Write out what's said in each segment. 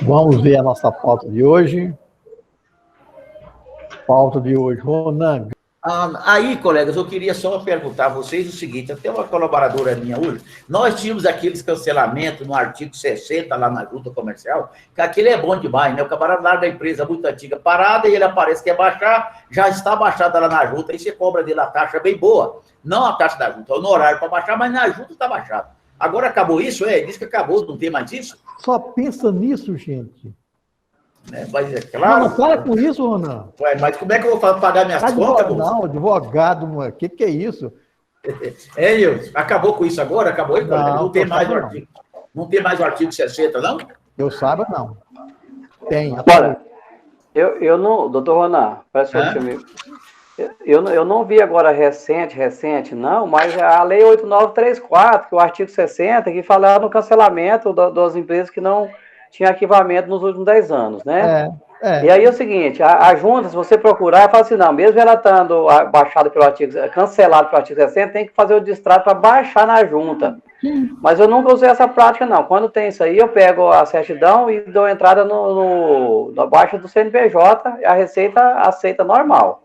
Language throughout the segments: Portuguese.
Vamos ver a nossa pauta de hoje. Pauta de hoje, Ronan. Aí, colegas, eu queria só perguntar a vocês o seguinte: até uma colaboradora minha hoje, nós tínhamos aqueles cancelamentos no artigo 60 lá na junta comercial, que aquele é bom demais, né? O camarada larga a empresa muito antiga parada e ele aparece que quer baixar, já está baixada lá na junta, aí você cobra dele a taxa bem boa, não a taxa da junta, é o horário para baixar, mas na junta está baixado. Agora acabou isso? Diz que acabou, não tem mais isso? Só pensa nisso, gente. Mas é claro. Não, para com isso, Ronan. Ué, mas como é que eu vou pagar minhas contas, moço? Não, advogado, o que é isso? Nilson, acabou com isso agora? Acabou? Não tem mais o artigo. Não tem mais o artigo 60, não? Eu saiba, não. Tem. Olha, eu não, doutor Ronan, parece eu não vi agora recente, não, mas a lei 8934, que é o artigo 60, que fala no cancelamento das empresas que não tinham arquivamento nos últimos 10 anos, né? E aí é o seguinte, a junta, se você procurar, fala assim, não, mesmo ela estando baixada pelo artigo, cancelado pelo artigo 60, tem que fazer o distrato para baixar na junta. Mas eu nunca usei essa prática, não. Quando tem isso aí, eu pego a certidão e dou entrada na baixa do CNPJ, e a Receita aceita normal.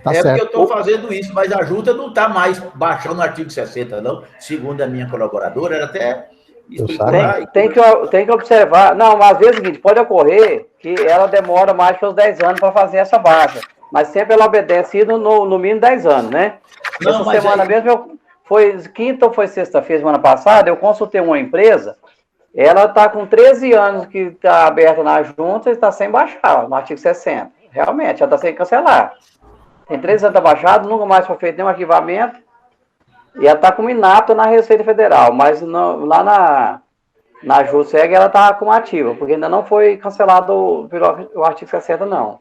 Tá certo. Porque eu estou fazendo isso, mas a junta não está mais baixando o artigo 60, não. Segundo a minha colaboradora, ela até explicou. Tem que observar. Não, mas às vezes é o seguinte, pode ocorrer que ela demora mais que os 10 anos para fazer essa baixa. Mas sempre ela obedece no mínimo 10 anos, né? Essa semana mesmo, foi quinta ou foi sexta-feira, semana passada, eu consultei uma empresa, ela está com 13 anos que está aberta na junta e está sem baixar, no artigo 60. Realmente, ela está sem cancelar. Tem 13 anos baixado, nunca mais foi feito nenhum arquivamento, e ela está como inapta na Receita Federal, mas lá na JUSEG ela está como ativa, porque ainda não foi cancelado o artigo 60, não.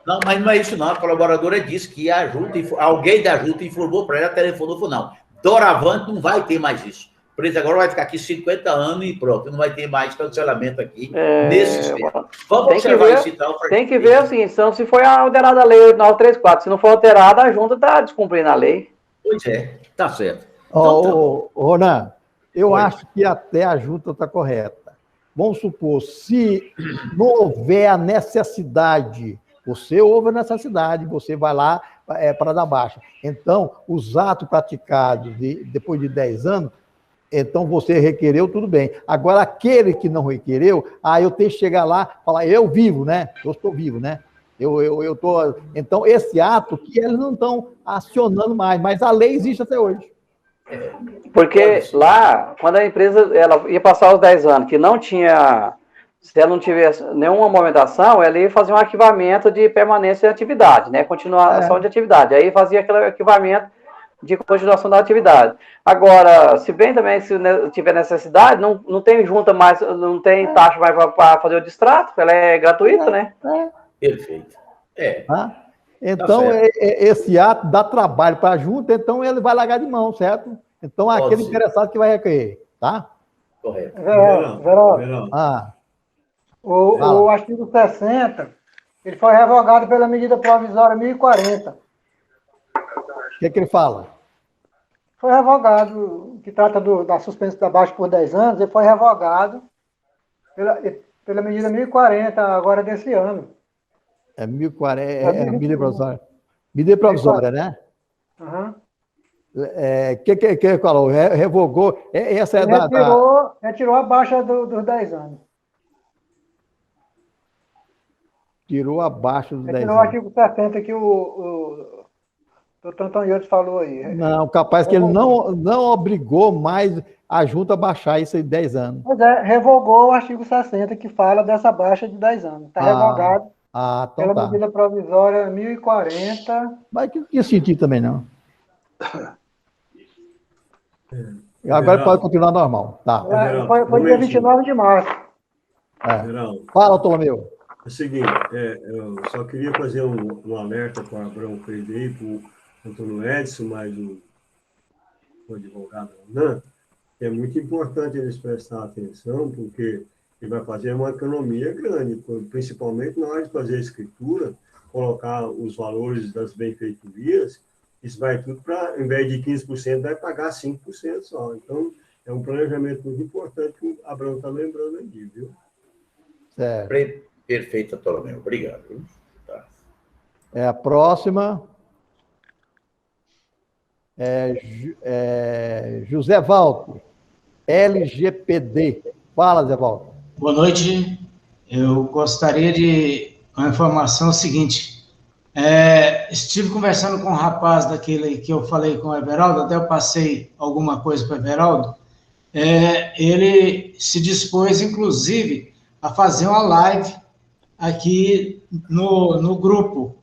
Não, mas não é isso não, a colaboradora disse que a junta, alguém da junta informou para ela, telefonou, falou, não, doravante não vai ter mais isso. A empresa agora vai ficar aqui 50 anos e pronto, não vai ter mais cancelamento aqui nesse sistema. Vamos observar isso então. Tem que ver o seguinte, se foi alterada a lei 8934, se não for alterada, a junta está descumprindo a lei. Pois é, tá certo. Então, Ronan, eu acho que até a junta está correta. Vamos supor, se não houver a necessidade, você houve a necessidade, você vai lá para dar baixa. Então, os atos praticados depois de 10 anos, então você requereu, tudo bem. Agora, aquele que não requereu, eu tenho que chegar lá e falar, eu vivo, né? Eu estou vivo, né? Eu tô... Então, esse ato que eles não estão acionando mais, mas a lei existe até hoje. Porque lá, quando a empresa ela ia passar os 10 anos, que não tinha, se ela não tivesse nenhuma movimentação, ela ia fazer um arquivamento de permanência de atividade, né? Continuação de atividade. Aí fazia aquele arquivamento de continuação da atividade. Agora, se bem também, se tiver necessidade, não tem junta mais, não tem taxa mais para fazer o distrato, ela é gratuita, né? Perfeito. Então, esse ato dá trabalho para a junta, então ele vai largar de mão, certo? Então, aquele interessado que vai requerer, tá? Correto. Verão. O artigo 60, ele foi revogado pela medida provisória 1040. O que ele fala? Foi revogado, que trata da suspensão da baixa por 10 anos, ele foi revogado pela medida 1040, agora desse ano. É 1040, medida provisória. Medida provisória, né? Aham. Que falou? Revogou. Essa é retirou a baixa dos 10 anos. Tirou abaixo dos 10 anos. Tirou o artigo 70 que o doutor Antônio falou aí. Não, capaz que ele não obrigou mais a junta a baixar isso em 10 anos. Pois é, revogou o artigo 60 que fala dessa baixa de 10 anos. Está revogado então pela medida provisória 1040. Mas que não senti também, não. Agora pode continuar normal. Tá. Foi dia 29 de março. Fala, Ptolomeu. É o seguinte, eu só queria fazer um alerta para o Abrão Freire aí, para o Antônio Edson, mais o advogado Ronan, que é muito importante eles prestar atenção, porque ele vai fazer uma economia grande, principalmente na hora de fazer a escritura, colocar os valores das benfeitorias, isso vai tudo para, ao invés de 15%, vai pagar 5% só. Então, é um planejamento muito importante que o Abrão está lembrando aqui, viu? Certo. Perfeito, Ptolomeu. Obrigado. Tá. A próxima José Valto, LGPD. Fala, Zé Valto. Boa noite. Eu gostaria de uma informação seguinte. Estive conversando com um rapaz daquele que eu falei com o Everaldo, até eu passei alguma coisa para o Everaldo. Ele se dispôs, inclusive, a fazer uma live aqui no grupo.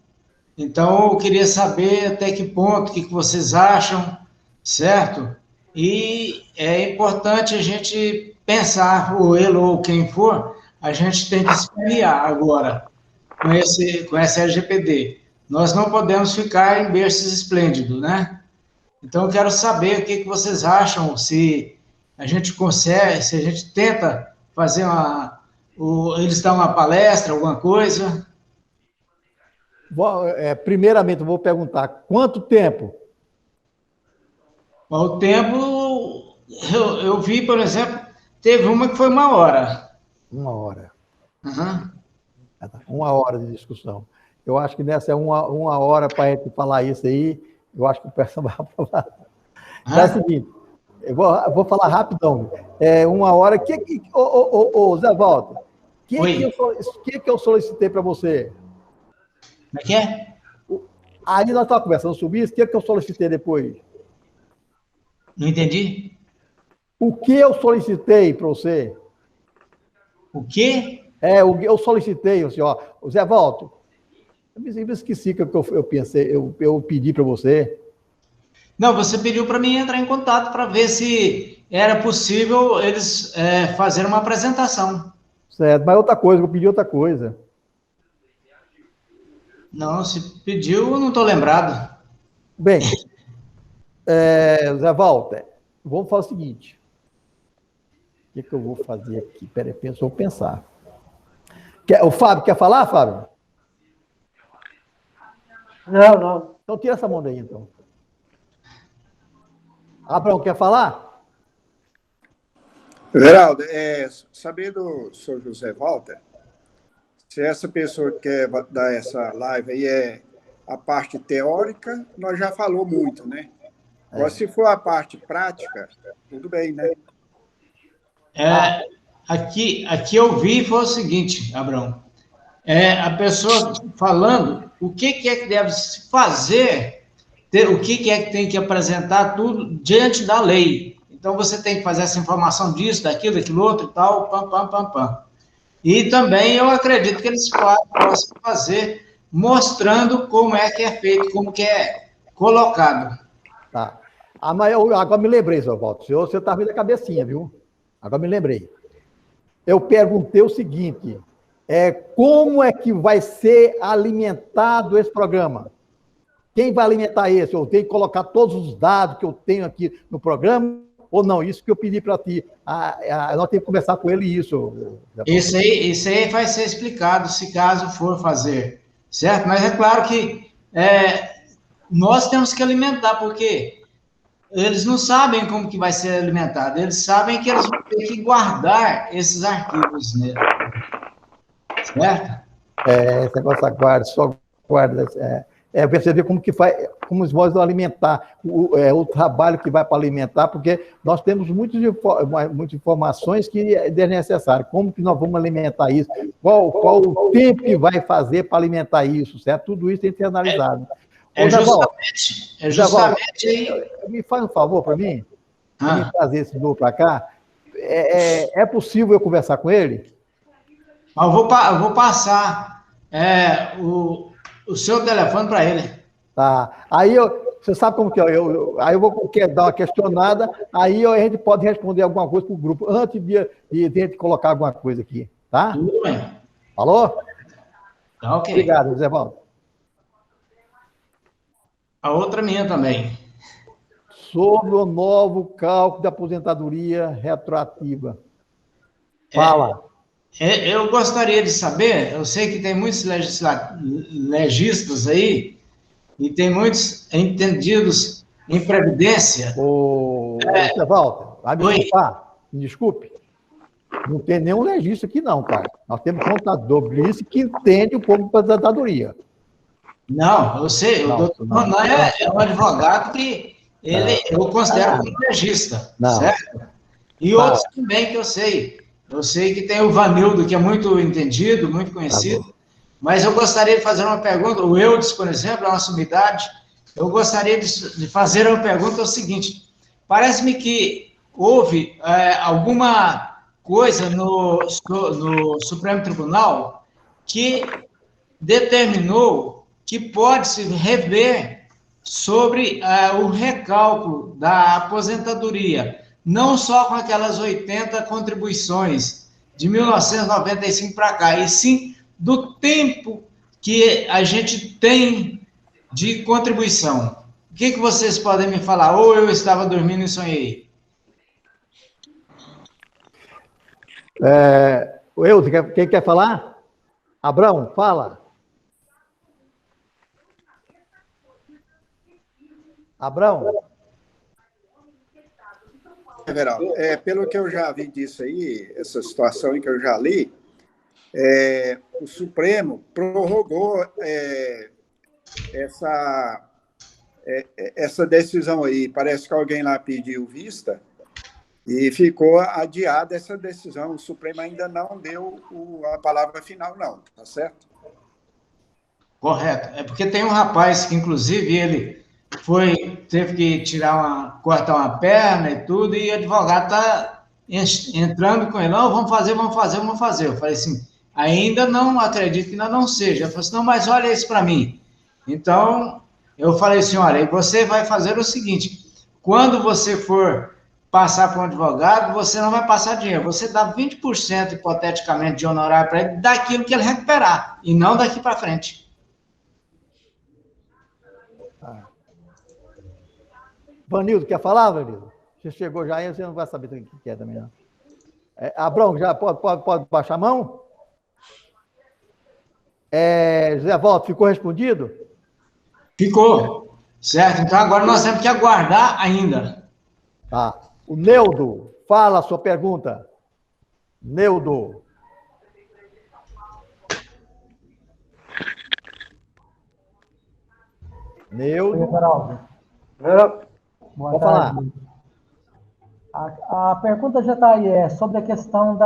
Então, eu queria saber até que ponto, o que vocês acham, certo? E é importante a gente pensar, ou ele ou quem for, a gente tem que se aliar agora com esse LGPD. Nós não podemos ficar em berços esplêndidos, né? Então, eu quero saber o que vocês acham, se a gente consegue, se a gente tenta fazer eles dão uma palestra, alguma coisa. Primeiramente, eu vou perguntar, quanto tempo? O tempo, eu vi, por exemplo, teve uma que foi 1 hora. 1 hora. Uhum. 1 hora de discussão. Eu acho que nessa é uma hora para a gente falar isso aí, eu acho que o pessoal vai aprovar. Então é o seguinte, eu vou falar rapidão. 1 hora, Zé Walter, o que eu solicitei para você? Como é que é? Aí nós estávamos conversando sobre isso, o que eu solicitei depois? Não entendi. O que eu solicitei para você? O quê? Eu solicitei, assim, ó, Zé Walter, eu me esqueci que eu pensei, eu pedi para você. Não, você pediu para mim entrar em contato para ver se era possível eles fazerem uma apresentação. Certo, mas outra coisa, eu pedi outra coisa. Não, se pediu, eu não estou lembrado. Bem, Zé Walter, vamos fazer o seguinte. O que eu vou fazer aqui? Peraí, vou pensar. O Fábio, quer falar, Fábio? Não. Então tira essa mão daí, então. Abraão, quer falar? Geraldo, sabendo do senhor José Walter, se essa pessoa que quer dar essa live aí é a parte teórica, nós já falou muito, né? Agora, se for a parte prática, tudo bem, né? Aqui eu vi foi o seguinte, Abraão. A pessoa falando o que é que deve se fazer, o que é que tem que apresentar tudo diante da lei. Então, você tem que fazer essa informação disso, daquilo outro e tal, pam. E também eu acredito que eles possam fazer mostrando como é que é feito, como que é colocado. Tá. Mas agora me lembrei, seu Walter. Você está vendo a cabecinha, viu? Agora me lembrei. Eu perguntei o seguinte, como é que vai ser alimentado esse programa? Quem vai alimentar esse? Eu tenho que colocar todos os dados que eu tenho aqui no programa ou não? Isso que eu pedi para ti. Nós temos que conversar com ele isso. Isso aí vai ser explicado, se caso for fazer, certo? Mas é claro que nós temos que alimentar, porque eles não sabem como que vai ser alimentado, eles sabem que eles vão ter que guardar esses arquivos nele. Certo? Esse negócio só guarda. Você vê como que faz, como os vão alimentar, o trabalho que vai para alimentar, porque nós temos muitas informações que é desnecessário. Como que nós vamos alimentar isso? Qual o tempo que vai fazer para alimentar isso, certo? Tudo isso tem que ser analisado. Justamente. Me faz um favor para mim? Me trazer esse novo para cá. É possível eu conversar com ele? Eu vou passar o seu telefone para ele. Tá. Aí você sabe como que é? Aí eu vou dar uma questionada, aí a gente pode responder alguma coisa para o grupo, antes de gente colocar alguma coisa aqui, tá? Tudo bem. Falou? Tá, ok. Obrigado, José Valdo. A outra minha também. Sobre o novo cálculo da aposentadoria retroativa. Fala. Eu gostaria de saber, eu sei que tem muitos legistas aí, e tem muitos entendidos em previdência. José Valdo, vai me desculpar. Me desculpe. Não tem nenhum legista aqui, não, cara. Nós temos contador que entende um pouco de aposentadoria. Não, eu sei, o doutor Ronan é um advogado que eu considero como legista, certo? E outros também que eu sei. Eu sei que tem o Vanildo, que é muito entendido, muito conhecido, mas eu gostaria de fazer uma pergunta, o Eudes, por exemplo, é uma sumidade, eu gostaria de fazer uma pergunta, é o seguinte, parece-me que houve alguma coisa no Supremo Tribunal que determinou que pode-se rever sobre o recálculo da aposentadoria, não só com aquelas 80 contribuições de 1995 para cá, e sim do tempo que a gente tem de contribuição. O que vocês podem me falar? Ou eu estava dormindo e sonhei? Quem quer falar? Abrão, fala. Abrão. Everaldo, pelo que eu já vi disso aí, essa situação em que eu já li, o Supremo prorrogou essa decisão aí. Parece que alguém lá pediu vista e ficou adiada essa decisão. O Supremo ainda não deu a palavra final, não, tá certo? Correto. É porque tem um rapaz que, inclusive, ele teve que cortar uma perna e tudo, e o advogado está entrando com ele, não, vamos fazer. Eu falei assim, ainda não acredito que ainda não seja. Ele falou assim, não, mas olha isso para mim. Então, eu falei assim, olha, você vai fazer o seguinte, quando você for passar para um advogado, você não vai passar dinheiro, você dá 20% hipoteticamente de honorário para ele, daquilo que ele recuperar, e não daqui para frente. Vanildo, quer falar, Vanildo? Você chegou já aí, você não vai saber o que é também, não. Abrão, já pode baixar a mão? José Walter, ficou respondido? Ficou, certo. Então agora nós temos que aguardar ainda. Tá. O Neudo, fala a sua pergunta. Neudo. Everaldo. Pode falar. A pergunta já está aí, sobre a questão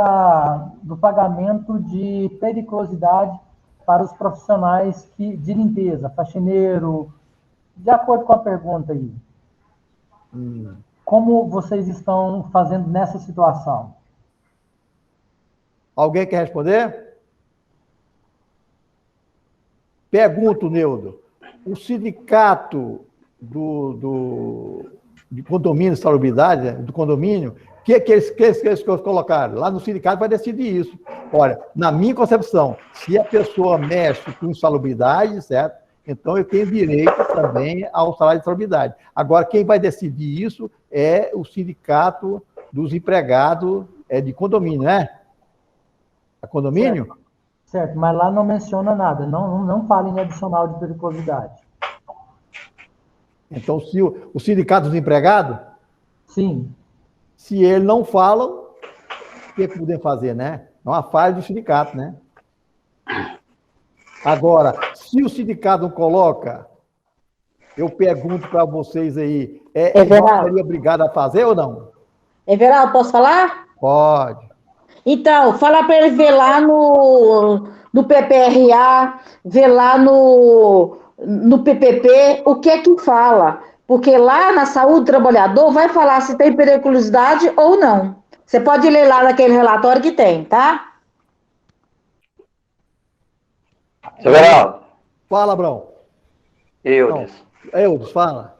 do pagamento de periculosidade para os profissionais de limpeza, faxineiro, de acordo com a pergunta aí. Como vocês estão fazendo nessa situação? Alguém quer responder? Pergunto, Neudo. O sindicato de condomínio, salubridade, do condomínio, o que eles colocaram? Lá no sindicato vai decidir isso. Olha, na minha concepção, se a pessoa mexe com insalubridade, certo? Então eu tenho direito também ao salário de salubridade. Agora, quem vai decidir isso é o sindicato dos empregados de condomínio, né? É condomínio? Certo, mas lá não menciona nada, não fala em adicional de periculosidade. Então, se o sindicato dos empregados? Sim. Se eles não falam, o que podem fazer, né? É uma falha do sindicato, né? Agora, se o sindicato não coloca, eu pergunto para vocês aí, seria obrigado a fazer ou não? Everaldo, posso falar? Pode. Então, fala para ele ver lá no PPRA, ver lá no PPP, o que é que fala. Porque lá na saúde do trabalhador vai falar se tem periculosidade ou não. Você pode ler lá naquele relatório que tem, tá? Everaldo. Fala, Abrão. Eudes, fala.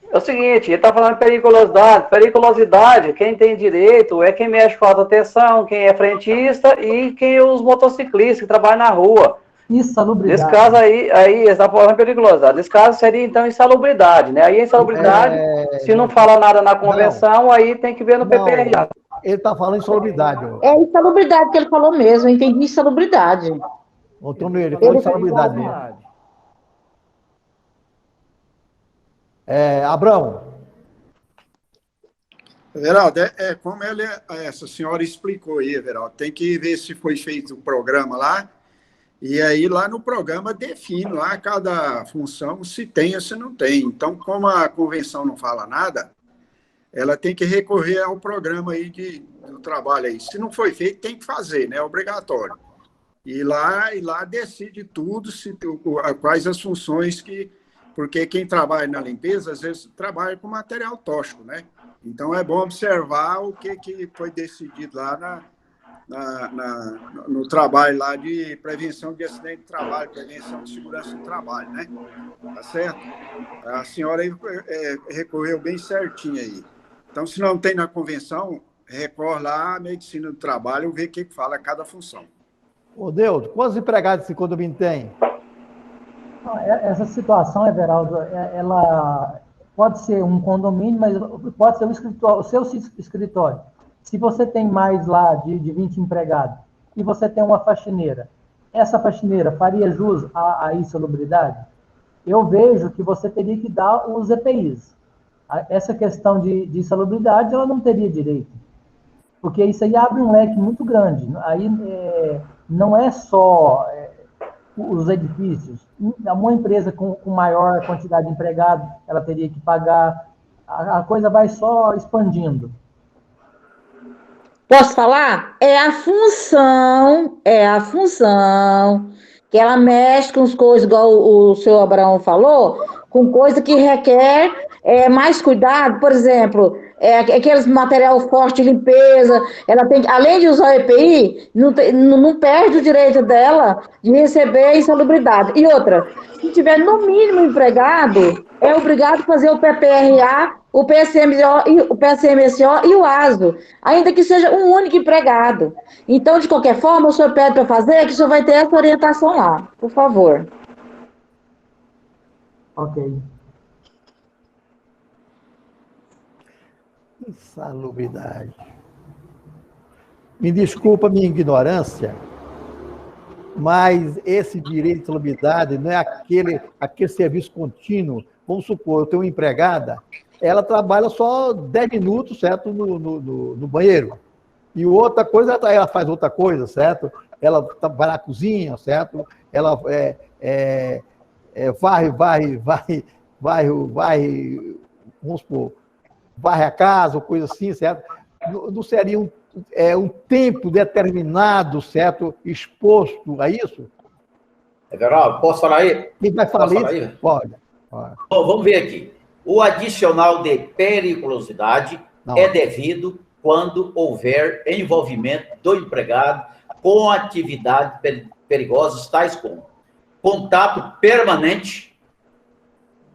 É o seguinte, ele está falando de periculosidade. Periculosidade, quem tem direito é quem mexe com alta tensão, quem é frentista e os motociclistas que trabalham na rua. Insalubridade. Nesse caso aí está falando de periculosidade. Nesse caso seria, então, insalubridade, né? Aí a insalubridade, se não fala nada na convenção, aí tem que ver no PPRA. Ele está falando insalubridade. É insalubridade que ele falou mesmo, eu entendi insalubridade. Antônio, ele falou insalubridade mesmo. Abrão. Everaldo, como essa senhora explicou aí, Everaldo, tem que ver se foi feito o programa lá, e aí lá no programa define lá cada função, se tem ou se não tem. Então, como a convenção não fala nada, ela tem que recorrer ao programa aí do trabalho aí. Se não foi feito, tem que fazer, né? É obrigatório. E lá decide tudo, quais as funções que... Porque quem trabalha na limpeza, às vezes, trabalha com material tóxico, né? Então, é bom observar o que foi decidido lá no trabalho lá de prevenção de acidente de trabalho, prevenção de segurança do trabalho, né? Tá certo? A senhora aí, recorreu bem certinho aí. Então, se não tem na convenção, recorre lá à medicina do trabalho, ver o que fala cada função. Ô, Deus, quantos empregados esse condomínio tem? Essa situação, Everaldo, ela pode ser um condomínio, mas pode ser o seu escritório. Se você tem mais lá de 20 empregados e você tem uma faxineira, essa faxineira faria jus à insalubridade? Eu vejo que você teria que dar os EPIs. Essa questão de insalubridade, ela não teria direito. Porque isso aí abre um leque muito grande. Aí não é só os edifícios. Uma empresa com maior quantidade de empregados, ela teria que pagar. A coisa vai só expandindo. Posso falar? É a função que ela mexe com as coisas, igual o senhor Abraão falou, com coisa que requer mais cuidado. Por exemplo, aqueles material forte de limpeza, ela tem, além de usar o EPI, não perde o direito dela de receber a insalubridade. E outra, se tiver no mínimo empregado, é obrigado a fazer o PPRA, o PSMSO e o ASO, ainda que seja um único empregado. Então, de qualquer forma, o senhor pede para fazer, que o senhor vai ter essa orientação lá, por favor. Ok. Insalubridade. Me desculpa a minha ignorância, mas esse direito de insalubridade não é aquele serviço contínuo. Vamos supor, eu tenho uma empregada, ela trabalha só 10 minutos, certo, no banheiro. E outra coisa, ela faz outra coisa, certo? Ela vai na cozinha, certo? Ela vai, vamos supor, varre a casa, ou coisa assim, certo? Não seria um tempo determinado, certo? Exposto a isso? Everaldo, posso falar aí? Quem vai falar isso? Pode. Bom, vamos ver aqui. O adicional de periculosidade é devido quando houver envolvimento do empregado com atividades perigosas, tais como contato permanente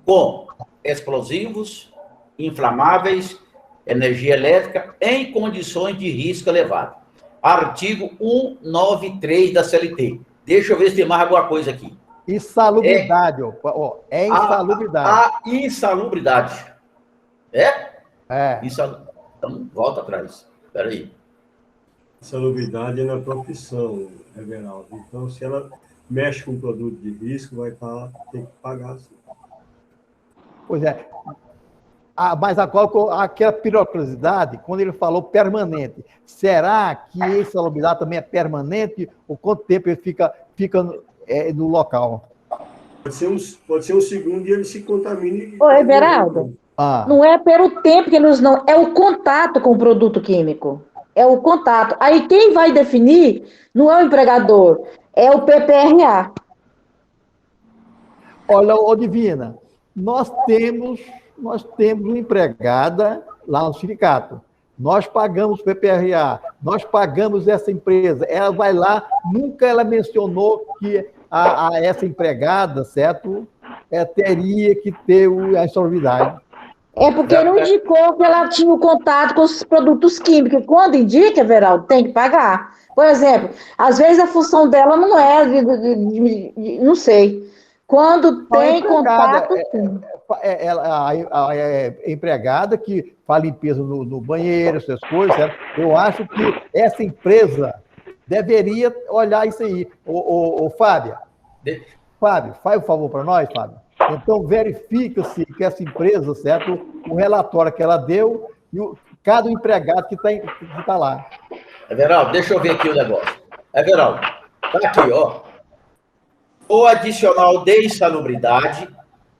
com explosivos, inflamáveis, energia elétrica, em condições de risco elevado. Artigo 193 da CLT. Deixa eu ver se tem mais alguma coisa aqui. Insalubridade, é insalubridade. A insalubridade. É? É. Então, volta atrás. Espera aí. Insalubridade é na profissão, Everaldo. Então, se ela mexe com produto de risco, vai ter que pagar. Sim. Pois é. Mas agora, aquela periculosidade, quando ele falou permanente, será que a insalubridade também é permanente? Ou quanto tempo ele fica no local? Pode ser um segundo e ele se contamina. Ô, Everaldo, não é pelo tempo que eles não... É o contato com o produto químico. É o contato. Aí quem vai definir não é o empregador, é o PPRA. Olha, Divina, nós temos uma empregada lá no sindicato. Nós pagamos PPRA, nós pagamos essa empresa. Ela vai lá, nunca ela mencionou que essa empregada, certo, teria que ter a insalubridade. É porque não indicou que ela tinha o contato com os produtos químicos. Quando indica, Everaldo, tem que pagar. Por exemplo, às vezes a função dela não é não sei. Quando tem contato... A empregada que faz limpeza no banheiro, essas coisas, certo? Eu acho que essa empresa deveria olhar isso aí. Fábio, faz um favor para nós, Fábio. Então, verifica-se que essa empresa, certo? O relatório que ela deu, cada empregado que tá lá. Everaldo, deixa eu ver aqui o negócio. Everaldo, tá aqui, ó. O adicional de insalubridade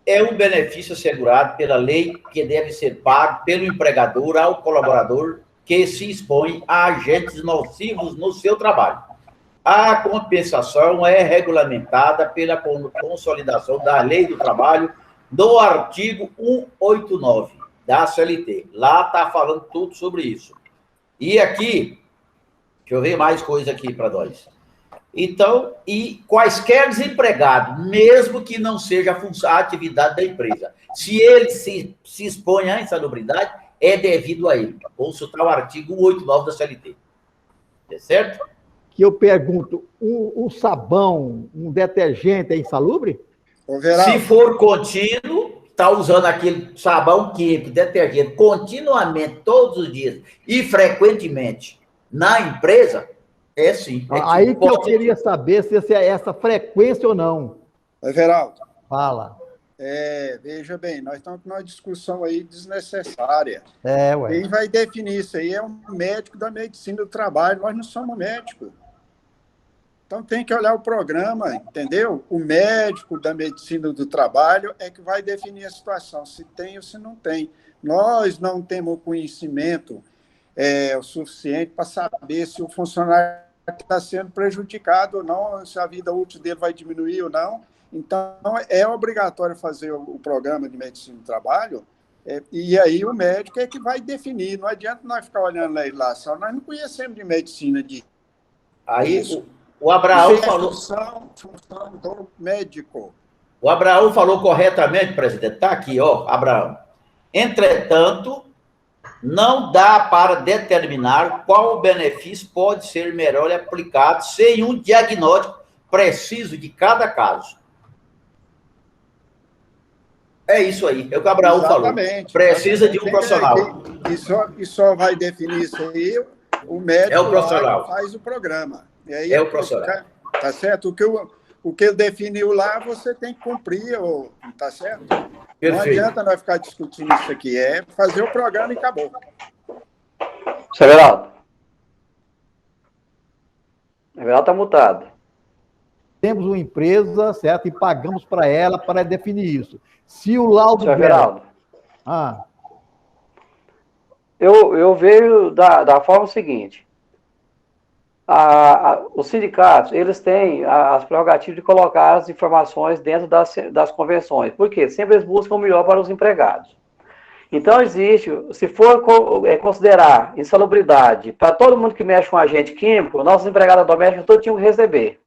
é um benefício assegurado pela lei que deve ser pago pelo empregador ao colaborador que se expõe a agentes nocivos no seu trabalho. A compensação é regulamentada pela consolidação da Lei do Trabalho do artigo 189 da CLT. Lá está falando tudo sobre isso. E aqui, deixa eu ver mais coisa aqui para nós. Então, e quaisquer desempregados, mesmo que não seja a atividade da empresa, se ele se expõe à insalubridade, é devido a ele. Consultar o artigo 189 da CLT. É certo? Que eu pergunto, um sabão, um detergente é insalubre? Se for contínuo, está usando aquele sabão químico, detergente, continuamente, todos os dias, e frequentemente, na empresa, é sim. Aí que eu queria saber se é essa frequência ou não. Everaldo. Fala. Veja bem, nós estamos com uma discussão aí desnecessária. Ué. Quem vai definir isso aí é um médico da medicina do trabalho, nós não somos médicos. Então tem que olhar o programa, entendeu? O médico da medicina do trabalho é que vai definir a situação, se tem ou se não tem. Nós não temos conhecimento o suficiente para saber se o funcionário está sendo prejudicado ou não, se a vida útil dele vai diminuir ou não. Então, é obrigatório fazer o programa de medicina do trabalho, e aí o médico é que vai definir. Não adianta nós ficar olhando a legislação, nós não conhecemos de medicina de... Aí o Abraão falou... Função do médico. O Abraão falou corretamente, presidente. Está aqui, ó, Abraão. Entretanto, não dá para determinar qual benefício pode ser melhor aplicado sem um diagnóstico preciso de cada caso. É isso aí, é o que o Abraão falou. Precisa de um profissional. E só vai definir isso aí, o médico faz o programa. E aí, o profissional. Tá certo? O que ele definiu lá, você tem que cumprir, tá certo? Perfeito. Não adianta nós ficar discutindo isso aqui, é fazer o programa e acabou. Everaldo. Everaldo está mutado. Temos uma empresa, certo? E pagamos para ela para definir isso. Se o laudo... Everaldo. Eu vejo da forma seguinte. Os sindicatos, eles têm as prerrogativas de colocar as informações dentro das convenções. Por quê? Sempre eles buscam o melhor para os empregados. Então, se for considerar insalubridade para todo mundo que mexe com agente químico, nossos empregados domésticos todos tinham que receber.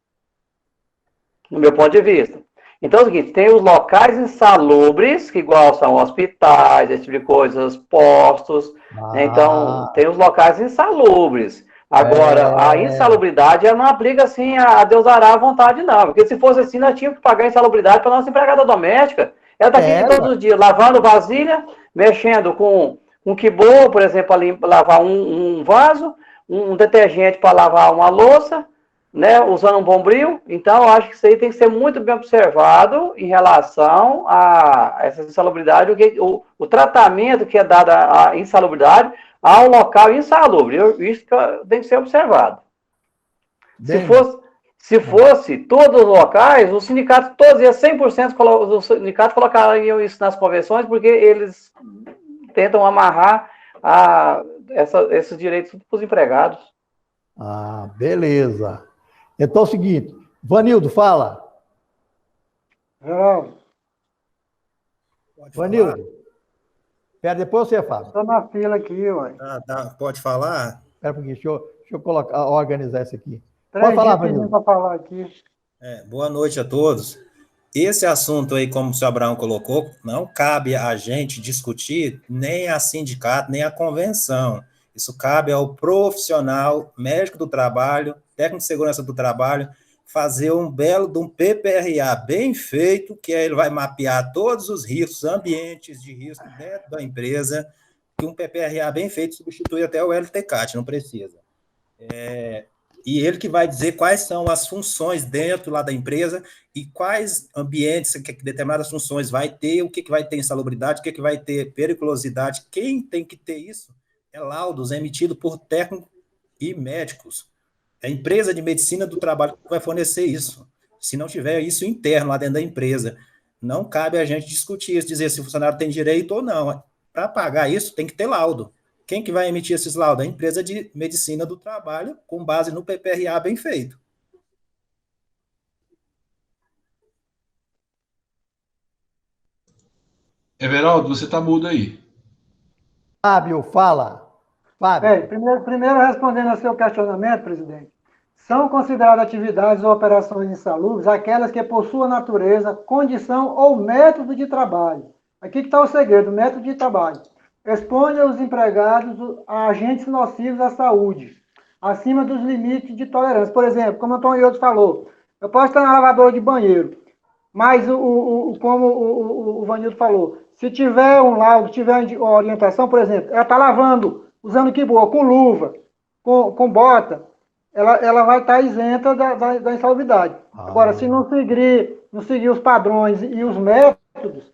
No meu ponto de vista. Então é o seguinte, tem os locais insalubres, que igual são hospitais, esse tipo de coisas, postos. Então, tem os locais insalubres. Agora, a insalubridade, ela não aplica assim a Deus dará à vontade, não. Porque se fosse assim, nós tínhamos que pagar a insalubridade para a nossa empregada doméstica. Ela está aqui todos os dias, lavando vasilha, mexendo com um kibô, por exemplo, ali, lavar um vaso, um detergente para lavar uma louça, né, usando um bombril. Então, eu acho que isso aí tem que ser muito bem observado em relação a essa insalubridade, o tratamento que é dado à insalubridade ao local insalubre. Isso tem que ser observado. Se fosse todos os locais, os sindicatos todos, 100% dos sindicatos colocariam isso nas convenções, porque eles tentam amarrar esses direitos para os empregados. Beleza. Então é o seguinte, Vanildo, fala. Vanildo. Espera, depois você fala. Estou na fila aqui, ué. Pode falar? Espera um pouquinho, deixa eu organizar isso aqui. Pode falar, Vanildo. Para falar aqui. Boa noite a todos. Esse assunto aí, como o senhor Abraão colocou, não cabe a gente discutir nem a sindicato, nem a convenção. Isso cabe ao profissional, médico do trabalho, técnico de segurança do trabalho, fazer um belo de um PPRA bem feito, que aí ele vai mapear todos os riscos, ambientes de risco dentro da empresa, que um PPRA bem feito substitui até o LTCAT, não precisa. E ele que vai dizer quais são as funções dentro lá da empresa e quais ambientes que determinadas funções vai ter, o que vai ter insalubridade, o que vai ter periculosidade, quem tem que ter isso É laudos emitidos por técnicos e médicos. É a empresa de medicina do trabalho que vai fornecer isso. Se não tiver isso interno lá dentro da empresa, não cabe a gente discutir isso, dizer se o funcionário tem direito ou não. Para pagar isso, tem que ter laudo. Quem que vai emitir esses laudos? A empresa de medicina do trabalho, com base no PPRA bem feito. Everaldo, você está mudo aí. Fábio, fala. Fábio. Primeiro respondendo ao seu questionamento, presidente, são consideradas atividades ou operações insalubres aquelas que possuam natureza, condição ou método de trabalho. Aqui que está o segredo, método de trabalho. Expõe os empregados a agentes nocivos à saúde, acima dos limites de tolerância. Por exemplo, como o Antônio Iodo falou, eu posso estar na lavadora de banheiro, mas, como o Vanildo falou, se tiver um laudo, tiver uma orientação, por exemplo, ela está lavando, usando que boa, com luva, com bota, ela vai estar isenta da insalubridade. Agora, se não seguir os padrões e os métodos,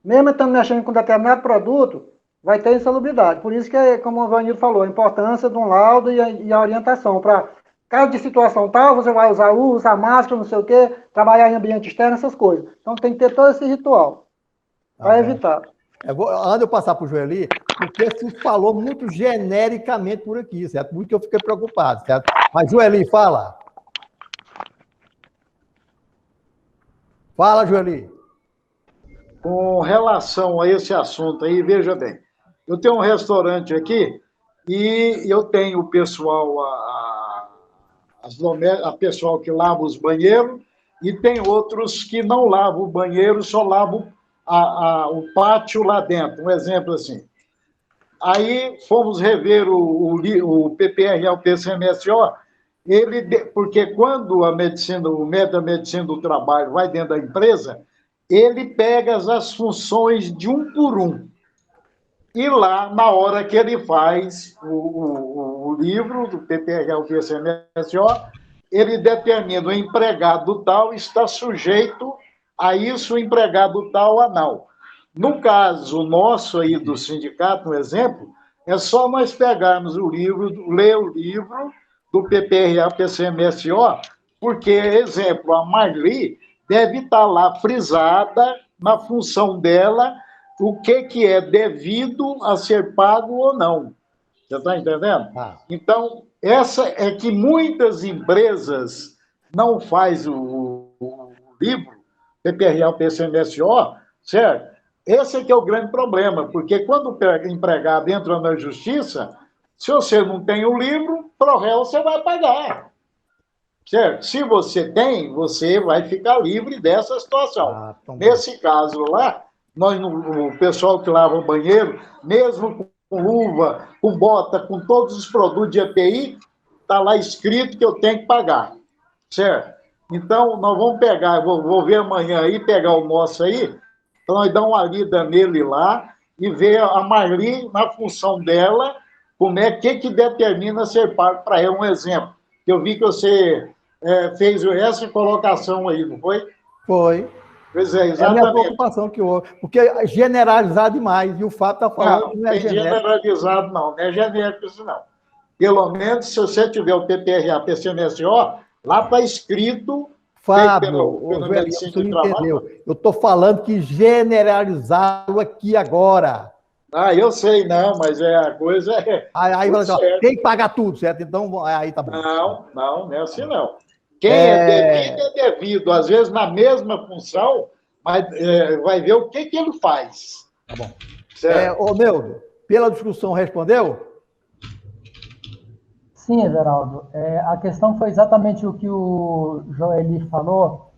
mesmo estando mexendo com determinado produto, vai ter insalubridade. Por isso que, como o Vanildo falou, a importância de um laudo e a orientação para... Caso de situação tal, você vai usar luva, usar máscara, não sei o quê, trabalhar em ambiente externo, essas coisas. Então tem que ter todo esse ritual para evitar. Antes de eu passar para o Joeli, porque se falou muito genericamente por aqui, certo? Muito que eu fiquei preocupado, certo? Mas, Joeli, fala. Fala, Joeli. Com relação a esse assunto aí, veja bem, eu tenho um restaurante aqui e eu tenho o pessoal, a pessoal que lava os banheiros e tem outros que não lavam o banheiro, só lavam o pátio lá dentro. Um exemplo assim. Aí fomos rever o PPRA, o PCMSO, porque quando o método da medicina do trabalho vai dentro da empresa, ele pega as funções de um por um. E lá, na hora que ele faz o livro do PPRA, o PCMSO, ele determina o empregado tal está sujeito a isso, o empregado tal a não. No caso nosso aí do sindicato, um exemplo, é só nós pegarmos o livro, ler o livro do PPRA, PCMSO, porque, exemplo, a Marli deve estar lá frisada na função dela o que é devido a ser pago ou não. Você está entendendo? Então, essa é que muitas empresas não fazem o livro, PPRA, PCMSO, certo? Esse é que é o grande problema, porque quando o empregado entra na justiça, se você não tem o livro, pro réu você vai pagar. Certo? Se você tem, você vai ficar livre dessa situação. Nesse caso lá, o pessoal que lava o banheiro, mesmo com luva, com bota, com todos os produtos de EPI, está lá escrito que eu tenho que pagar. Certo? Então, nós vamos pegar, vou ver amanhã aí, pegar o nosso aí, para nós dar uma lida nele lá e ver a Marli, na função dela, como é que determina ser pago para ela. Um exemplo, que eu vi que você fez essa colocação aí, não foi? Foi. Pois é, exatamente. É a minha preocupação que houve, porque é generalizado demais, e o Fábio está falando que não é generalizado, não é genérico isso, não. Pelo menos, se você tiver o PPRA, PCMSO, lá está escrito... Fábio, você entendeu. Eu estou falando que generalizado aqui agora. Eu sei, não, mas a coisa é... Aí tem que pagar tudo, certo? Então, aí tá bom. Não é assim, não. Quem é devido. Às vezes, na mesma função, mas vai ver o que ele faz. Tá bom. Ô, Neudo, pela discussão, respondeu? Sim, Everaldo. A questão foi exatamente o que o Joeli falou.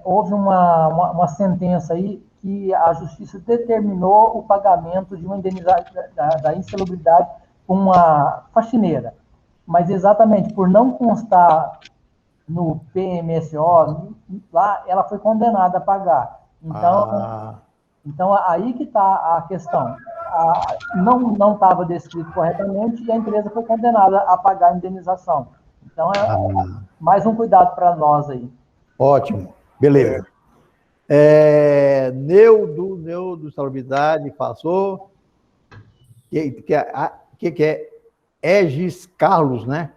Houve uma sentença aí que a Justiça determinou o pagamento de uma indenização da insalubridade com uma faxineira. Mas exatamente por não constar no PMSO, lá ela foi condenada a pagar. Então aí que está a questão. Não estava descrito corretamente e a empresa foi condenada a pagar a indenização. Então, mais um cuidado para nós aí. Ótimo, beleza. Neudo, salubridade, passou. que é? Egis Carlos, né?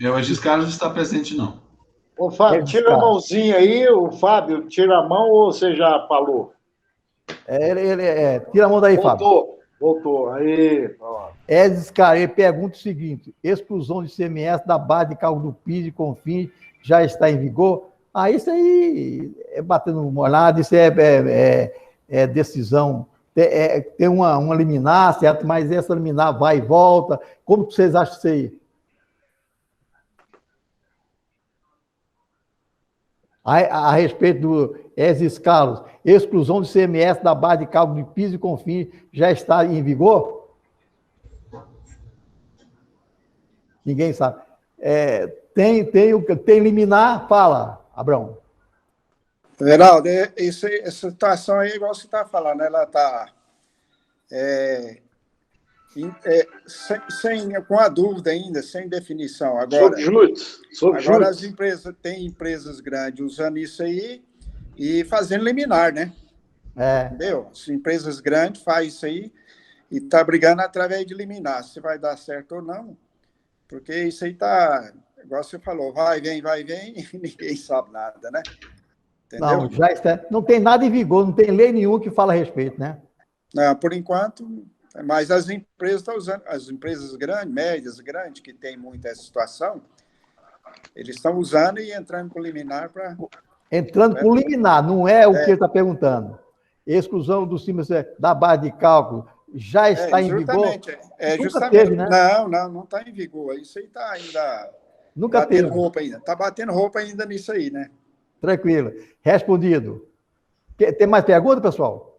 O Egis Carlos não está presente, não. Ô, Fábio, tira a mãozinha aí, o Fábio, tira a mão ou você já falou? Tira a mão daí, Fábio. Voltou. Aí, Egis Carlos, ele pergunta o seguinte: exclusão de ICMS da base de cálculo do PIS e CONFINS já está em vigor? Isso aí é batendo molhado, isso é decisão. Tem uma liminar, certo? Mas essa liminar vai e volta. Como vocês acham isso aí? A respeito do Egis Carlos, exclusão do ICMS da base de cálculo de PIS e CONFINS já está em vigor? Ninguém sabe. Tem liminar? Fala, Abrão. Everaldo, essa situação aí, igual você está falando, ela está com a dúvida ainda, sem definição. Agora as empresas, tem empresas grandes usando isso aí e fazendo liminar, né? Entendeu? As empresas grandes fazem isso aí e está brigando através de liminar, se vai dar certo ou não. Porque isso aí está, igual você falou, vai, vem, e ninguém sabe nada, né? Entendeu? Não, já está, não tem nada em vigor, não tem lei nenhuma que fala a respeito, né? Não, por enquanto, mas as empresas estão usando, as empresas grandes, médias, grandes, que tem muita essa situação, eles estão usando e entrando com liminar para... Entrando com liminar, não é o que ele está perguntando. Exclusão do CIMES da base de cálculo já está em vigor? Justamente. Teve, né? Não está em vigor. Isso aí está ainda... Nunca teve. Roupa ainda. Está batendo roupa ainda nisso aí, né? Tranquilo. Respondido. Tem mais pergunta, pessoal?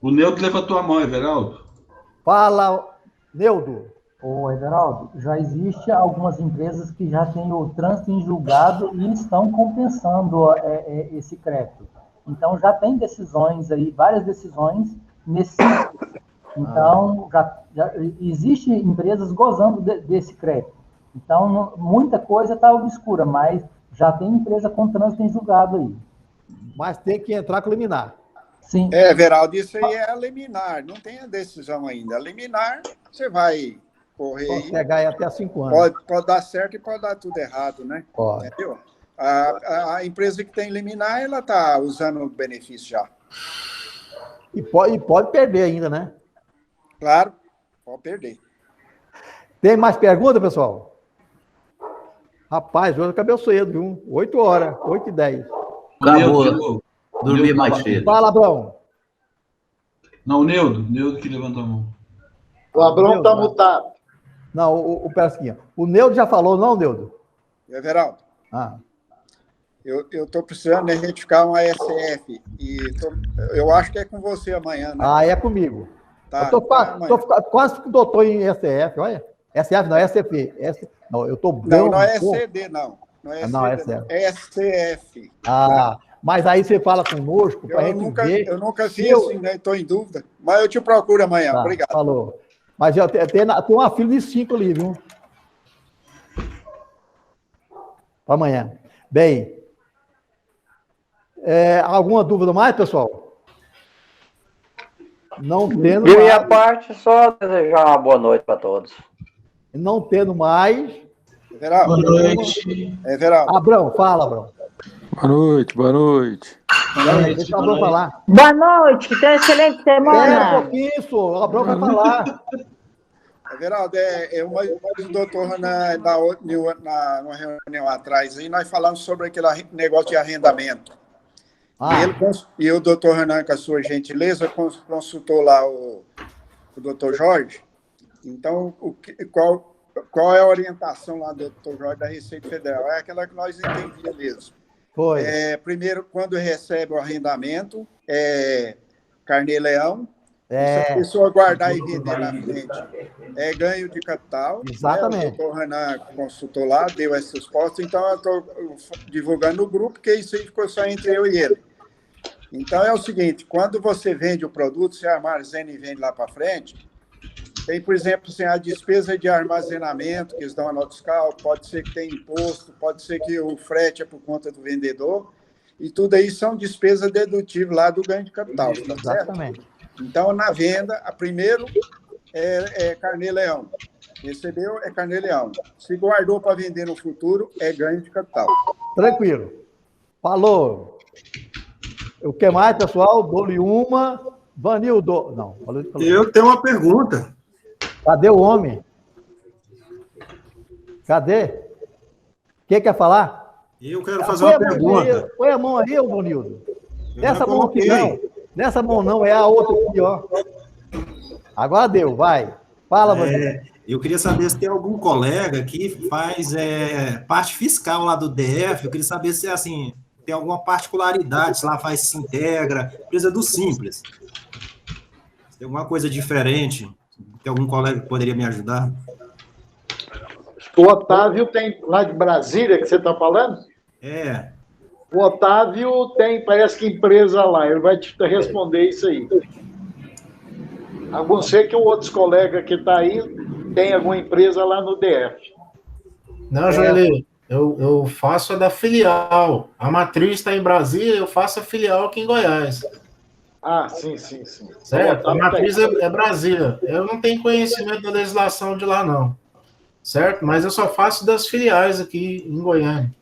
O Neudo levantou a mão, Everaldo. Fala, Neudo. Ô, Everaldo, já existe algumas empresas que já têm o trânsito em julgado e estão compensando esse crédito. Então, já tem decisões aí, várias decisões nesse sentido. Então, já existe empresas gozando desse crédito. Então, muita coisa está obscura, mas já tem empresa com trânsito em julgado aí. Mas tem que entrar com liminar. Sim. Veraldo, isso aí é a liminar, não tem a decisão ainda. A liminar, você vai correr pode aí. Pegar aí até 5 anos. Pode dar certo e pode dar tudo errado, né? Pode. Entendeu? A empresa que tem liminar, ela está usando o benefício já. E pode perder ainda, né? Claro, pode perder. Tem mais pergunta, pessoal? Rapaz, hoje acabei cedo, viu? 8 horas, 8h10. Acabou. Dormir mais cedo. Fala, Abrão. Não, o Neudo que levantou a mão. O Abrão está mutado. Não, o Pesquinha. O Neudo já falou, não, Neudo? Everaldo. Eu estou precisando retificar uma SF. Eu acho que é com você amanhã, né? É comigo. Tá, eu tô quase que doutor em SF, olha. SF não, é SCP. Não, eu tô bem. Não é SCD, não. Não é SCD, é SCF. Mas aí você fala conosco para a gente ver. Eu nunca fiz assim, né? Estou em dúvida. Mas eu te procuro amanhã. Obrigado. Falou. Mas tem uma fila de 5 ali, viu? Para amanhã. Bem, alguma dúvida mais, pessoal? Não tendo mais. De minha parte, só desejar uma boa noite para todos. Não tendo mais. Everaldo. Boa noite. Everaldo. Abrão, fala, Abrão. Boa noite. Deixa o Abrão falar. Boa noite, que tenha uma excelente semana. Isso, o Abrão vai falar. Everaldo, o doutor numa reunião atrás, aí nós falamos sobre aquele negócio de arrendamento. E o doutor Renan, com a sua gentileza, consultou lá o doutor Jorge. Então, qual é a orientação lá do doutor Jorge da Receita Federal? É aquela que nós entendíamos mesmo. Foi. Primeiro, quando recebe o arrendamento, carnê-leão. Se a pessoa guardar e vender na frente, é ganho de capital. Exatamente. O doutor Renan consultou lá, deu essas respostas, então eu estou divulgando no grupo, porque isso aí ficou só entre eu e ele. Então é o seguinte, quando você vende o produto, você armazena e vende lá para frente, tem, por exemplo, assim, a despesa de armazenamento, que eles dão a nota fiscal, pode ser que tenha imposto, pode ser que o frete é por conta do vendedor, e tudo aí são despesas dedutíveis lá do ganho de capital. Tá Exatamente. Certo? Então, na venda, a primeiro é carnê-leão. Recebeu, é carnê-leão. Se guardou para vender no futuro, é ganho de capital. Tranquilo. Falou. O que mais, pessoal? Dou-lhe uma. Vanildo. Não, falou. Eu tenho uma pergunta. Cadê o homem? Cadê? Quem quer falar? Eu quero fazer uma pergunta. Põe a mão aí, ô Bonildo. Nessa mão aqui não. Nessa mão não, é a outra aqui, ó. Agora deu, vai. Fala, Bonildo. Eu queria saber se tem algum colega que faz parte fiscal lá do DF. Eu queria saber se, assim, tem alguma particularidade, se lá faz Sintegra, empresa do Simples. Se tem alguma coisa diferente. Tem algum colega que poderia me ajudar? O Otávio tem, lá de Brasília, que você está falando? É. O Otávio tem, parece que empresa lá, ele vai te responder isso aí. A não ser que o outro colega que está aí tem alguma empresa lá no DF. Não, Joeli, eu faço a da filial. A matriz está em Brasília, eu faço a filial aqui em Goiás. Ah, sim. Certo? A matriz é Brasília. Eu não tenho conhecimento da legislação de lá, não. Certo? Mas eu só faço das filiais aqui em Goiânia.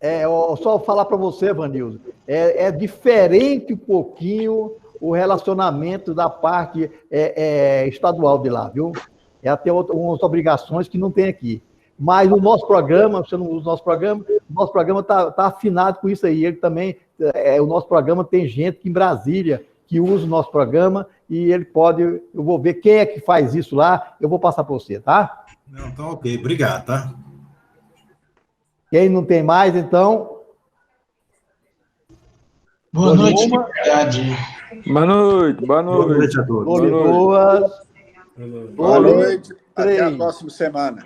Eu só falar para você, Vanildo, é diferente um pouquinho o relacionamento da parte estadual de lá, viu? Tem umas obrigações que não tem aqui. Mas o nosso programa, você não usa o nosso programa está afinado com isso aí. Ele também, o nosso programa tem gente que em Brasília que usa o nosso programa e ele pode, eu vou ver quem é que faz isso lá, eu vou passar para você, tá? Não, tá ok, obrigado, tá? Quem não tem mais, então... Boa noite, verdade. Boa noite. Boa noite a todos. Boa noite. Até a próxima semana.